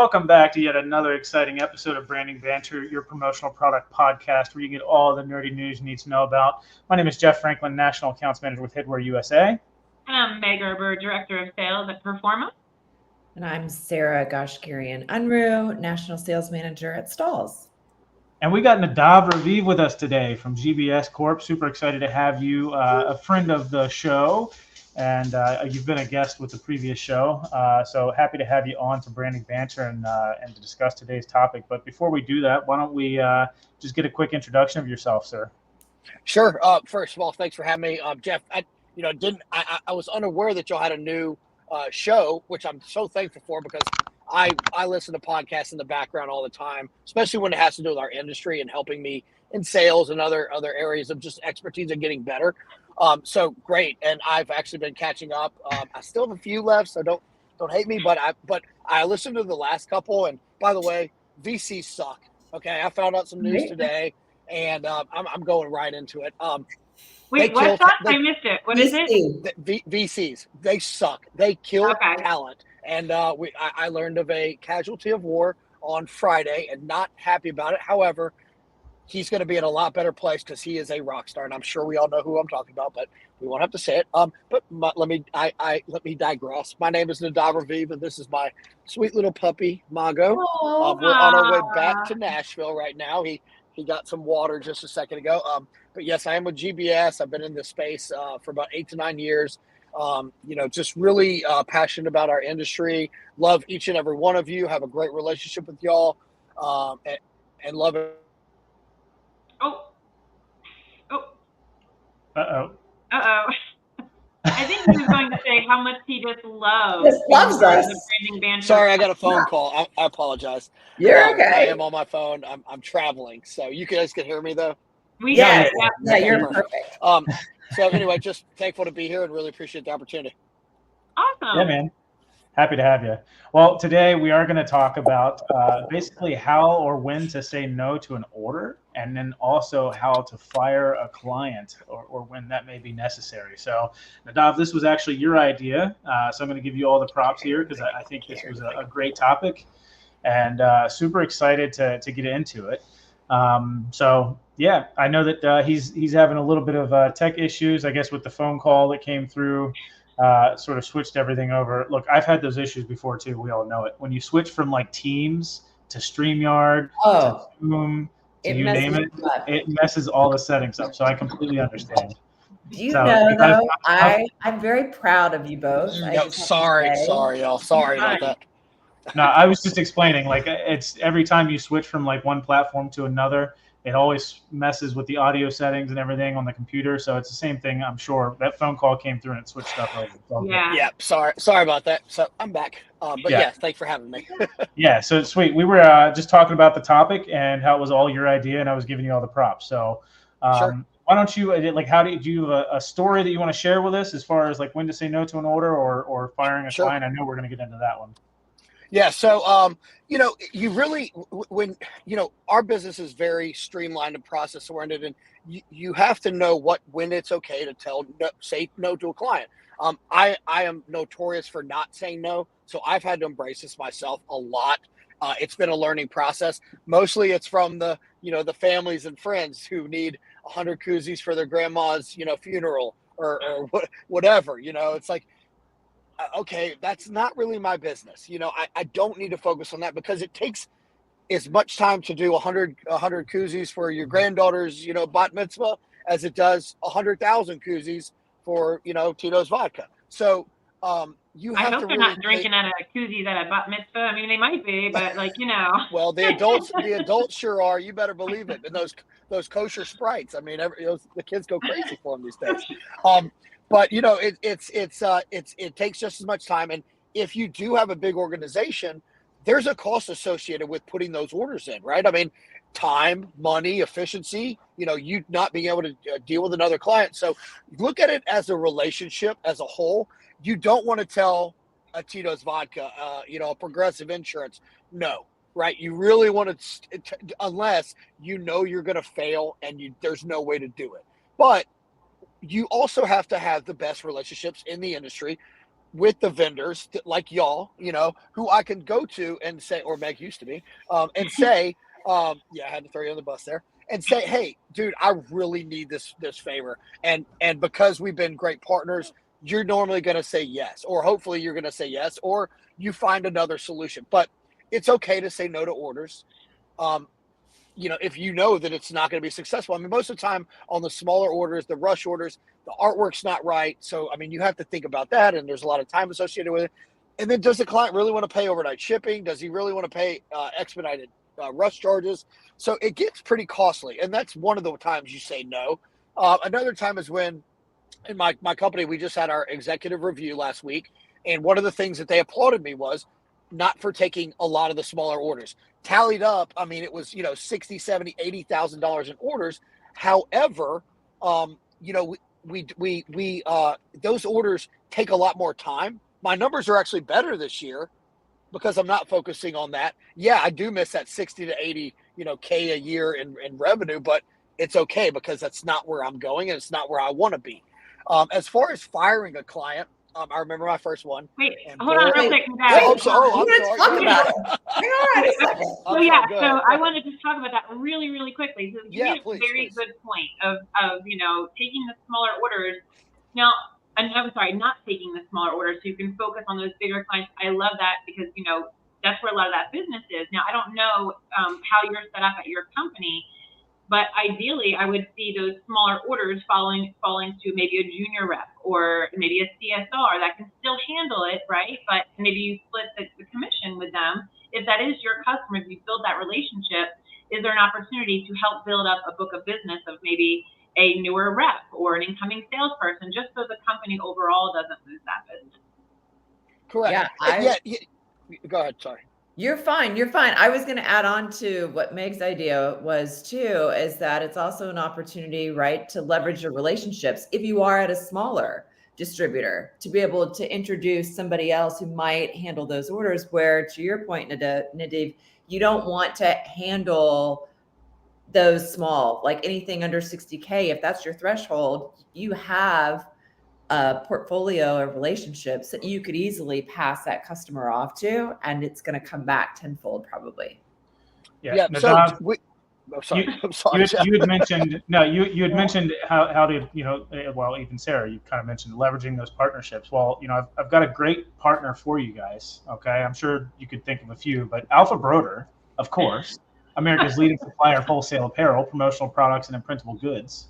welcome back to yet another exciting episode of Branding Banter, your promotional product podcast where you get all the nerdy news you need to know about. My name is Jeff Franklin, National Accounts Manager with Headwear USA. And I'm Meg Erber, Director of Sales at Performa. And I'm Sarah Goshgarian Unruh, National Sales Manager at Stalls. And we got Nadav Raviv with us today from GBS Corp. Super excited to have you, a friend of the show. And you've been a guest with the previous show, so happy to have you on to Branding Banter and to discuss today's topic. But before we do that, why don't we just get a quick introduction of yourself, sir? Sure. First of all, thanks for having me, Jeff. I was unaware that y'all had a new show, which I'm so thankful for because I listen to podcasts in the background all the time, especially when it has to do with our industry and helping me in sales and other areas of just expertise and getting better. So great, and I've actually been catching up. I still have a few left, so don't hate me. But I listened to the last couple, and by the way, VCs suck. Okay, I found out some news today, and I'm going right into it. Wait, what's that? I missed it. What is it? VCs, they suck. They kill talent, and I learned of a casualty of war on Friday, and not happy about it. However, he's going to be in a lot better place because he is a rock star, and I'm sure we all know who I'm talking about, but we won't have to say it. Let me digress. My name is Nadav Raviv, and this is my sweet little puppy, Mago. We're on our way back to Nashville right now. He got some water just a second ago. But yes, I am with GBS. I've been in this space for about 8 to 9 years. Just really passionate about our industry. Love each and every one of you. Have a great relationship with y'all, and love it. Uh-oh. I think he was going to say how much he just loves. Just loves us. Sorry, I got a phone call. I apologize. You're okay. I am on my phone. I'm traveling, so you guys can hear me though. Yeah, you're perfect. So anyway, just thankful to be here and really appreciate the opportunity. Awesome. Yeah, man. Happy to have you. Well, today we are going to talk about basically how or when to say no to an order, and then also how to fire a client or when that may be necessary. So, Nadav, this was actually your idea, so I'm going to give you all the props here because I think this was a great topic, and super excited to get into it. So, yeah, I know that he's having a little bit of tech issues, I guess, with the phone call that came through. Sort of switched everything over. Look, I've had those issues before too. We all know it. When you switch from like Teams to StreamYard to Zoom to you name it, it messes all the settings up. So I completely understand. Do you know though? I'm very proud of you both. Sorry, y'all. Sorry about that. No, I was just explaining. Like it's every time you switch from like one platform to another, it always messes with the audio settings and everything on the computer. So it's the same thing. I'm sure that phone call came through and it switched stuff over. So yeah. Sorry about that. So I'm back. Thanks for having me. Yeah. So sweet. We were just talking about the topic and how it was all your idea, and I was giving you all the props. So sure. Why don't you do you have a story that you want to share with us as far as like when to say no to an order or firing a client? I know we're going to get into that one. Yeah. So, you really, when, our business is very streamlined and process oriented, and you have to know when it's okay to say no to a client. I am notorious for not saying no. So I've had to embrace this myself a lot. It's been a learning process. Mostly it's from the families and friends who need 100 koozies for their grandma's, funeral or whatever, it's like, okay, that's not really my business. I don't need to focus on that because it takes as much time to do 100 koozies for your granddaughter's, bat mitzvah as it does 100,000 koozies for, Tito's vodka. So you have to. I hope they're not drinking out of koozies at a bat mitzvah. I mean, they might be, but Well, the adults sure are. You better believe it. And those kosher Sprites. I mean, the kids go crazy for them these days. But it takes just as much time, and if you do have a big organization, there's a cost associated with putting those orders in, right? I mean, time, money, efficiency. You not being able to deal with another client. So look at it as a relationship as a whole. You don't want to tell a Tito's Vodka, a Progressive Insurance, no, right? You really want to, unless you're going to fail and there's no way to do it, but you also have to have the best relationships in the industry with the vendors like y'all, who I can go to and say, or Meg used to be, and say, yeah, I had to throw you on the bus there, and say, hey, dude, I really need this favor, and because we've been great partners, you're normally going to say yes, or hopefully you're going to say yes, or you find another solution. But it's okay to say no to orders. If you know that it's not going to be successful. I mean, most of the time on the smaller orders, the rush orders, the artwork's not right. So, I mean, you have to think about that, and there's a lot of time associated with it. And then does the client really want to pay overnight shipping? Does he really want to pay expedited rush charges? So it gets pretty costly, and that's one of the times you say no. Another time is when in my company, we just had our executive review last week, and one of the things that they applauded me was not for taking a lot of the smaller orders. Tallied up, I mean, it was, $60, $70, $80,000 in orders. However, we those orders take a lot more time. My numbers are actually better this year because I'm not focusing on that. Yeah, I do miss that 60 to 80, K a year in revenue, but it's okay because that's not where I'm going and it's not where I want to be. As far as firing a client, I remember my first one. Wait, hold on real quick. I'm sorry. Talk about it. Hang on a second. So I wanted to talk about that really, really quickly. So you made a very good point of taking the smaller orders. Now, I'm sorry, not taking the smaller orders so you can focus on those bigger clients. I love that because, that's where a lot of that business is. Now, I don't know how you're set up at your company, but ideally, I would see those smaller orders falling to maybe a junior rep or maybe a CSR that can still handle it, right? But maybe you split the commission with them. If that is your customer, if you build that relationship, is there an opportunity to help build up a book of business of maybe a newer rep or an incoming salesperson, just so the company overall doesn't lose that business? Correct. Yeah. Go ahead. Sorry. You're fine. I was going to add on to what Meg's idea was too, is that it's also an opportunity, right, to leverage your relationships. If you are at a smaller distributor, to be able to introduce somebody else who might handle those orders, where to your point, Nadav, you don't want to handle those small, like anything under 60K. If that's your threshold, you have a portfolio of relationships that you could easily pass that customer off to, and it's going to come back tenfold probably. Yeah. Nadav, I'm sorry. You had mentioned you had mentioned how to even Sarah, you kind of mentioned leveraging those partnerships. Well, I've got a great partner for you guys. Okay, I'm sure you could think of a few, but Alpha Broder, of course, America's leading supplier of wholesale apparel, promotional products, and imprintable goods.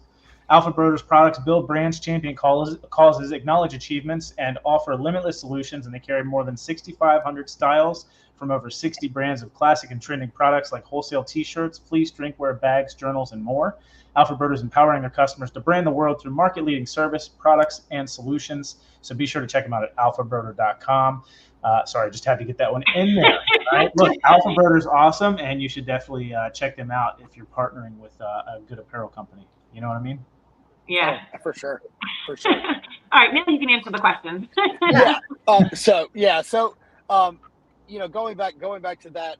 Alpha Broder's products build brands, champion causes, acknowledge achievements, and offer limitless solutions, and they carry more than 6,500 styles from over 60 brands of classic and trending products like wholesale t-shirts, fleece, drinkware, bags, journals, and more. Alpha Broder is empowering their customers to brand the world through market-leading service, products, and solutions. So be sure to check them out at alphabroder.com. Sorry, just had to get that one in there. Right? Look, Alpha Broder is awesome, and you should definitely check them out if you're partnering with a good apparel company. You know what I mean? Yeah, for sure. All right, now you can answer the questions. Going back to that,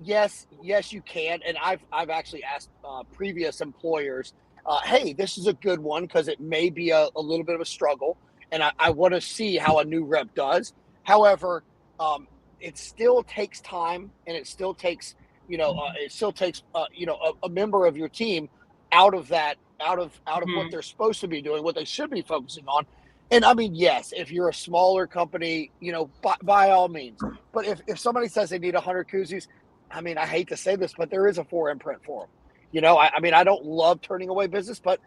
yes, you can, and I've actually asked previous employers, hey, this is a good one because it may be a little bit of a struggle, and I want to see how a new rep does. However, it still takes time, and it still takes a member of your team out of what they're supposed to be doing, what they should be focusing on. And I mean, yes, if you're a smaller company, by all means. But if somebody says they need 100 koozies, I mean, I hate to say this, but there is a 4 imprint for them. I mean, I don't love turning away business, but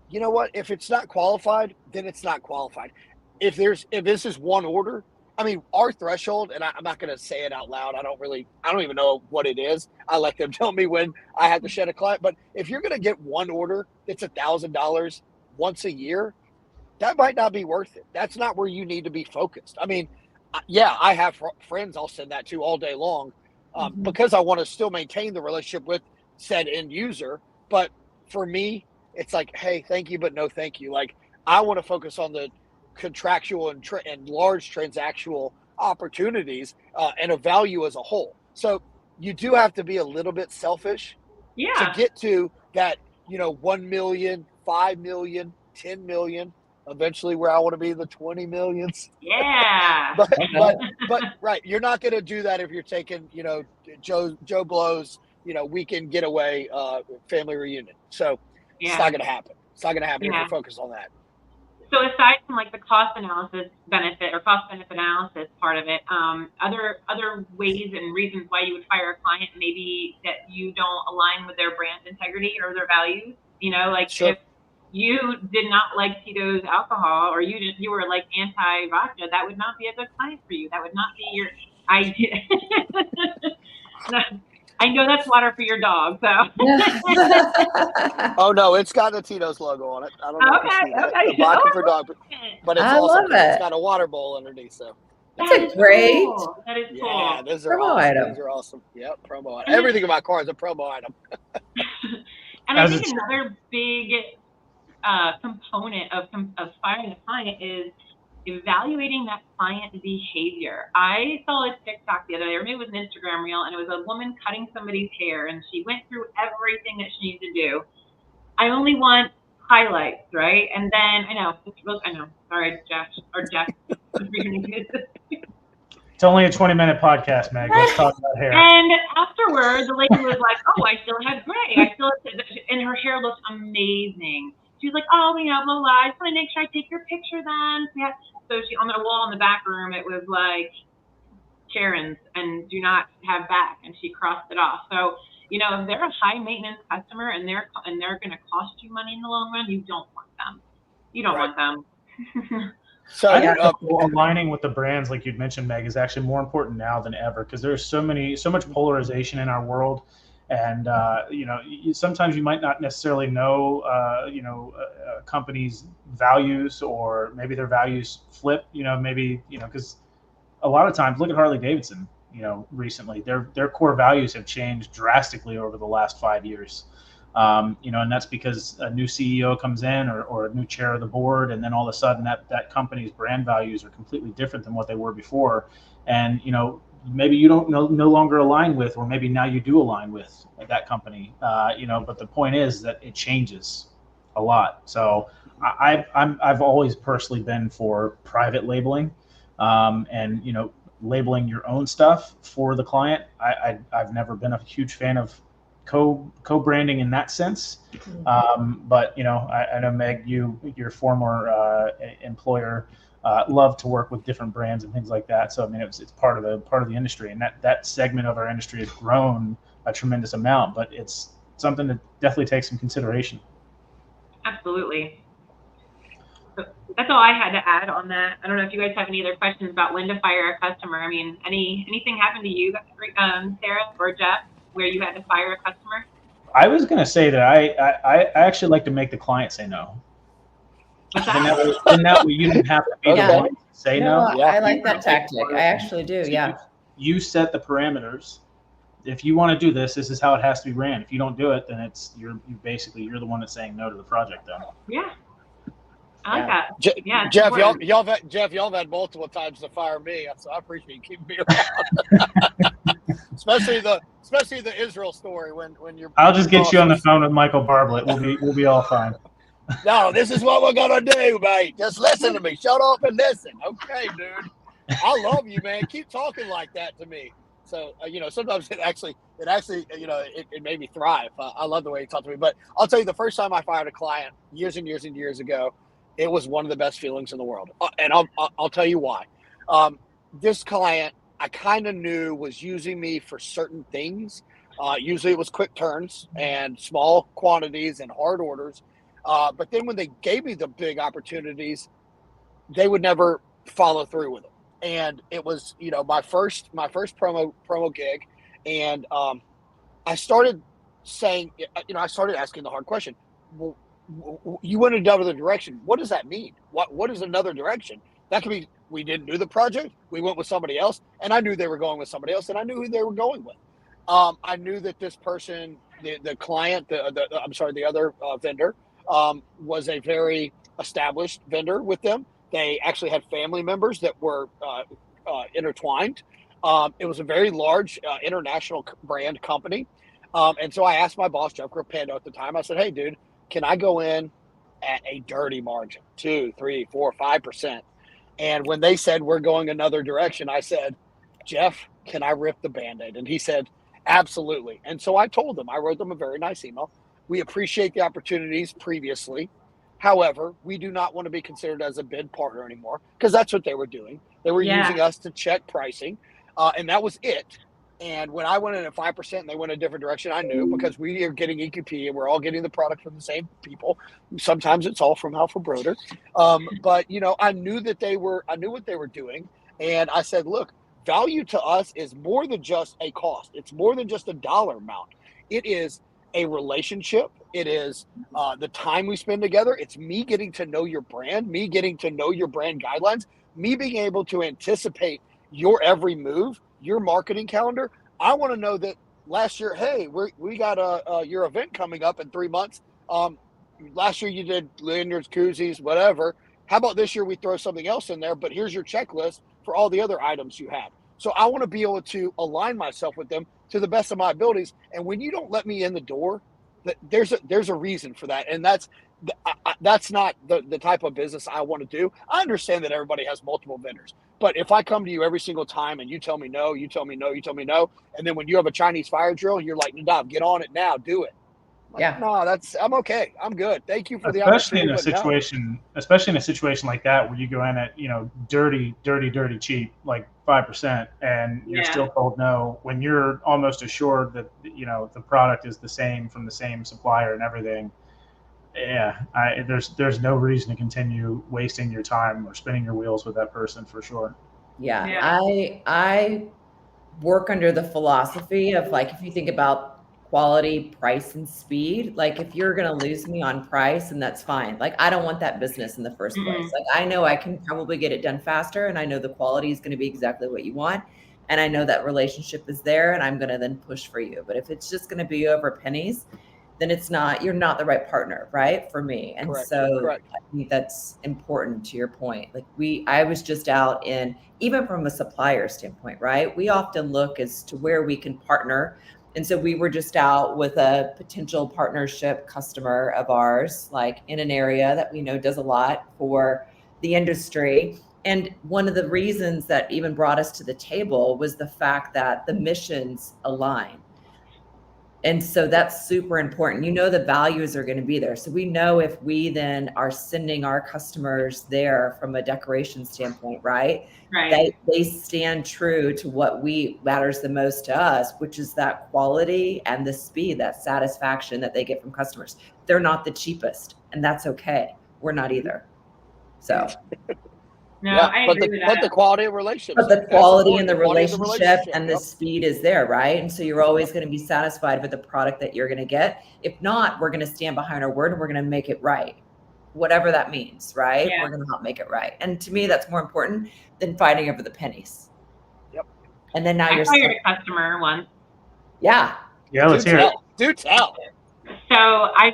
you know what? If it's not qualified, then it's not qualified. If this is one order, I mean, our threshold, and I'm not going to say it out loud. I don't even know what it is. I let them tell me when I have to shed a client. But if you're going to get one order that's $1,000 once a year, that might not be worth it. That's not where you need to be focused. I mean, yeah, I have friends I'll send that to all day long because I want to still maintain the relationship with said end user. But for me, it's like, hey, thank you, but no thank you. Like, I want to focus on the contractual and large transactional opportunities and a value as a whole. So you do have to be a little bit selfish to get to that, 1 million, 5 million, 10 million. eventually where I want to be the 20 millions. Yeah. but right, you're not going to do that if you're taking, Joe Blow's, weekend getaway, family reunion. So it's not going to happen. It's not going to happen if you're focused on that. So aside from like the cost analysis benefit or cost benefit analysis part of it, other ways and reasons why you would fire a client, maybe that you don't align with their brand integrity or their values, Sure. If you did not like Tito's alcohol or you were like anti-vodka, that would not be a good client for you. That would not be your idea. I know that's water for your dog, so. Oh no, it's got the Tito's logo on it. I don't know if you see that. The vodka for dog, but it's it's got a water bowl underneath. So that's great. Cool. That is cool. Yeah, those are promo awesome. item. Those are awesome. Yep, promo item. Everything in my car is a promo item. And I think another big component of firing a client is evaluating that client behavior. I saw a TikTok the other day, or maybe it was an Instagram reel, and it was a woman cutting somebody's hair, and she went through everything that she needed to do. I only want highlights, right? And then I know. Sorry, Jeff. It's only a 20-minute podcast, Meg. Let's talk about hair. And afterward, the lady was like, "Oh, I still have gray. And her hair looked amazing." She was like, "Oh, blah, blah, blah. I just want to make sure I take your picture then." Yeah. So she, on the wall in the back room, it was like Karen's and do not have back, and she crossed it off. So, if they're a high maintenance customer and they're going to cost you money in the long run, you don't want them. You don't want them. So aligning with the brands, like you'd mentioned, Meg, is actually more important now than ever because there's so much polarization in our world. And, sometimes you might not necessarily know, a company's values, or maybe their values flip, because a lot of times, look at Harley Davidson, recently, their core values have changed drastically over the last 5 years. And that's because a new CEO comes in or a new chair of the board, and then all of a sudden that company's brand values are completely different than what they were before. And, maybe you don't no longer align with, or maybe now you do align with that company, but the point is that it changes a lot. So I've always personally been for private labeling, and, labeling your own stuff for the client. I've never been a huge fan of co-branding in that sense. But, I know, Meg, your former employer, love to work with different brands and things like that. So I mean, it's part of the industry, and that segment of our industry has grown a tremendous amount. But it's something that definitely takes some consideration. Absolutely. So that's all I had to add on that. I don't know if you guys have any other questions about when to fire a customer. I mean, anything happened to you, Sarah or Jeff, where you had to fire a customer? I was going to say that I actually like to make the client say no. Then that way you didn't have to be the one to say no. Yeah. I like that tactic. I actually do. Yeah. You set the parameters. If you want to do this, this is how it has to be ran. If you don't do it, then you're the one that's saying no to the project. Then. Yeah. I like that. Jeff, y'all have had multiple times to fire me, so I appreciate you keeping me around. especially the Israel story when you're. I'll just get you on the phone with Michael Barblett. We'll be all fine. No, this is what we're gonna do, mate. Just listen to me. Shut up and listen. Okay, dude. I love you, man. Keep talking like that to me. So sometimes it actually it made me thrive. I love the way he talked to me. But I'll tell you, the first time I fired a client years and years and years ago, it was one of the best feelings in the world. And I'll tell you why. This client, I kind of knew, was using me for certain things. Usually it was quick turns and small quantities and hard orders. But then when they gave me the big opportunities, they would never follow through with them. And it was, my first promo gig. And I started saying, I started asking the hard question. Well, you went in another direction. What does that mean? What is another direction? That could be, we didn't do the project. We went with somebody else, and I knew they were going with somebody else, and I knew who they were going with. I knew that this person, the client, the other vendor, was a very established vendor with them. They actually had family members that were intertwined. It was a very large international brand company. And so I asked my boss, Jeff Pando at the time, I said, hey, dude, can I go in at a dirty margin, 2, 3, 4, 5%. And when they said we're going another direction, I said, Jeff, can I rip the Band-Aid? And he said, absolutely. And so I told them, I wrote them a very nice email. We appreciate the opportunities previously. However, we do not want to be considered as a bid partner anymore, because that's what they were doing. They were using us to check pricing, and that was it. And when I went in at 5% and they went a different direction, I knew, because we are getting EQP and we're all getting the product from the same people. Sometimes it's all from Alpha Broder. But, I knew what they were doing. And I said, look, value to us is more than just a cost. It's more than just a dollar amount. It is a relationship. It is the time we spend together. It's me getting to know your brand, me getting to know your brand guidelines, me being able to anticipate your every move, your marketing calendar. I want to know that last year, hey, we got your event coming up in 3 months. Last year you did lanyards, koozies, whatever. How about this year we throw something else in there, but here's your checklist for all the other items you have. So I want to be able to align myself with them to the best of my abilities. And when you don't let me in the door, there's a reason for that. And that's not the type of business I want to do. I understand that everybody has multiple vendors, but if I come to you every single time and you tell me no, you tell me no, you tell me no, and then when you have a Chinese fire drill, you're like, Nadav, get on it now, do it. Like, no, I'm okay. I'm good. Thank you for the opportunity. Especially in a situation like that where you go in at, dirty cheap, like 5%, and you're still told no when you're almost assured that, the product is the same from the same supplier and everything. Yeah, there's no reason to continue wasting your time or spinning your wheels with that person, for sure. Yeah. I work under the philosophy of, like, if you think about quality, price, and speed, like, if you're going to lose me on price, and that's fine. Like, I don't want that business in the first place. Like, I know I can probably get it done faster, and I know the quality is going to be exactly what you want. And I know that relationship is there, and I'm going to then push for you. But if it's just going to be over pennies, then you're not the right partner, right? For me. And Correct. I think that's important to your point. Like, I was just out even from a supplier standpoint, right? We often look as to where we can partner. And so we were just out with a potential partnership customer of ours, like in an area that we know does a lot for the industry. And one of the reasons that even brought us to the table was the fact that the missions align. And so that's super important. The values are going to be there. So we know if we then are sending our customers there from a decoration standpoint, right? They stand true to what matters the most to us, which is that quality and the speed, that satisfaction that they get from customers. They're not the cheapest, and that's okay. We're not either. So. No, I agree with that. But the quality of relationship. But the quality and the relationship and the speed is there, right? And so you're always going to be satisfied with the product that you're going to get. If not, we're going to stand behind our word and we're going to make it right. Whatever that means, right? Yeah. We're going to help make it right. And to me, that's more important than fighting over the pennies. Yep. And then now I fired a customer once. Yeah. Yeah, let's hear it. Do tell. So I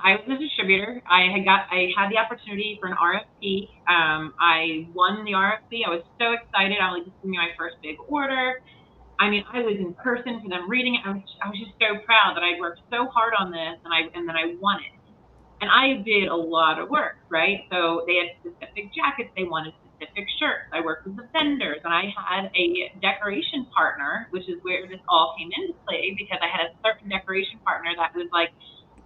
was a distributor. I had the opportunity for an RFP. I won the RFP. I was so excited. I was like, this is my first big order. I mean, I was in person for them reading it. I was just so proud that I worked so hard on this, and then I won it. And I did a lot of work, right? So they had specific jackets. They wanted specific shirts. I worked with the vendors, and I had a decoration partner, which is where this all came into play, because I had a certain decoration partner that was like,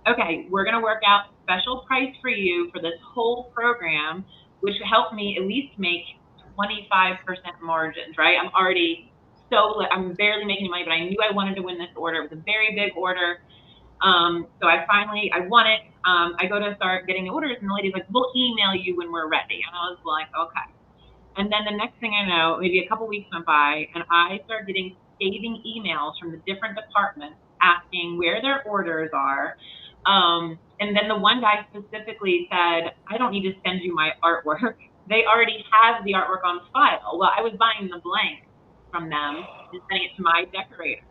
okay, we're going to work out a special price for you for this whole program, which helped me at least make 25% margins, right? I'm barely making money, but I knew I wanted to win this order. It was a very big order. So I won it. I go to start getting the orders, and the lady's like, we'll email you when we're ready. And I was like, okay. And then the next thing I know, maybe a couple weeks went by, and I started getting scathing emails from the different departments asking where their orders are. And then the one guy specifically said, I don't need to send you my artwork. They already have the artwork on file. Well, I was buying the blank from them and sending it to my decorator.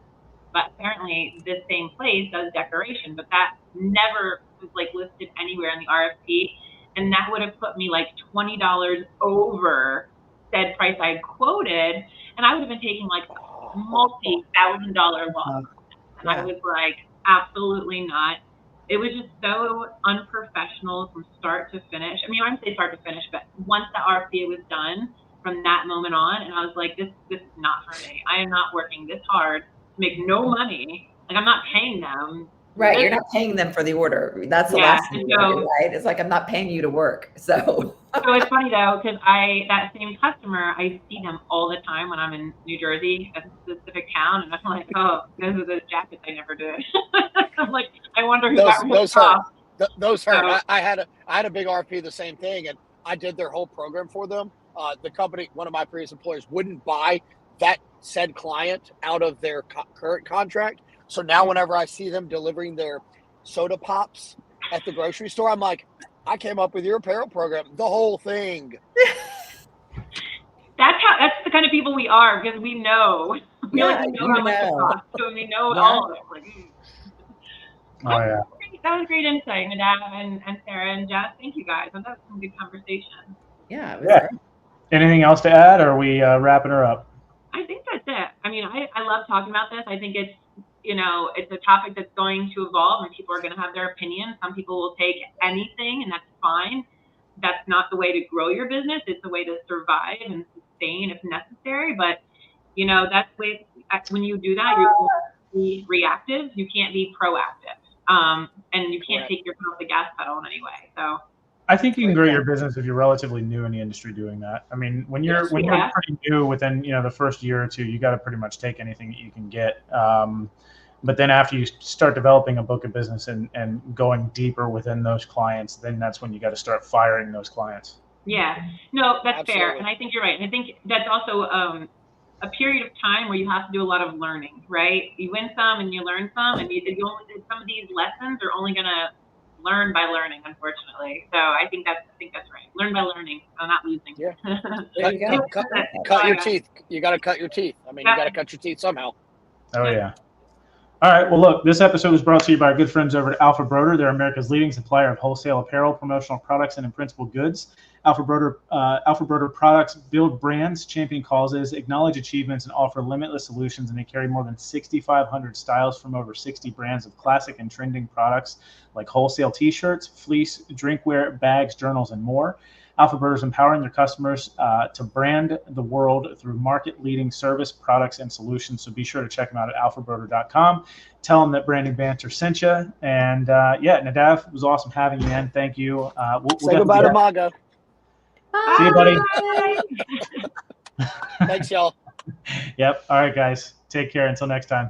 But apparently this same place does decoration, but that never was like listed anywhere in the RFP. And that would have put me like $20 over said price I quoted. And I would have been taking like multi-$1,000 loss. And I was like, absolutely not. it was just so unprofessional from start to finish. I mean, I wouldn't say start to finish, but once the RFP was done, from that moment on, and I was like, this is not for me. I am not working this hard to make no money. Like, I'm not paying them. Right, you're not paying them for the order. That's the last thing you do, right? It's like, I'm not paying you to work. So it's funny though, because that same customer, I see them all the time when I'm in New Jersey, a specific town, and I'm like, oh, those are those jackets I never did. I'm like, I wonder who got ripped off. Those hurt. I had a big RFP, the same thing, and I did their whole program for them. The company, one of my previous employers, wouldn't buy that said client out of their current contract. So now whenever I see them delivering their soda pops at the grocery store, I'm like, I came up with your apparel program, the whole thing. That's the kind of people we are, because we know. We know how much it costs. So we know all of it. Like, oh yeah. That was great insight, Nadav and Sarah and Jess. Thank you guys. That was some good conversation. Yeah, it was great. Anything else to add, or are we wrapping her up? I think that's it. I mean, I love talking about this. I think it's a topic that's going to evolve, and people are going to have their opinions. Some people will take anything, and that's fine. That's not the way to grow your business. It's a way to survive and sustain if necessary. But, that's when you do that, you're going to be reactive. You can't be proactive. And you can't take your foot off the gas pedal in any way. So I think you can grow your business if you're relatively new in the industry doing that. I mean, when you're pretty new, within the first year or two, you got to pretty much take anything that you can get. But then after you start developing a book of business and going deeper within those clients, then that's when you got to start firing those clients. Yeah, no, that's fair, and I think you're right. And I think that's also a period of time where you have to do a lot of learning, right? You win some and you learn some, and some of these lessons are only gonna learn by learning, unfortunately. So I think that's right. Learn by learning, not losing. Yeah. Cut your teeth. You got to cut your teeth. I mean, you got to cut your teeth somehow. Oh yeah. All right. Well, look, this episode was brought to you by our good friends over at Alpha Broder. They're America's leading supplier of wholesale apparel, promotional products, and imprintable goods. Alpha Broder products build brands, champion causes, acknowledge achievements, and offer limitless solutions. And they carry more than 6,500 styles from over 60 brands of classic and trending products like wholesale T-shirts, fleece, drinkware, bags, journals, and more. Alpha Broder is empowering their customers to brand the world through market-leading service, products, and solutions. So be sure to check them out at alphabroder.com. Tell them that Branding Banter sent you. And Nadav, it was awesome having you in. Thank you. We'll say goodbye to Maga. See you, buddy. Thanks, y'all. Yep. All right, guys. Take care. Until next time.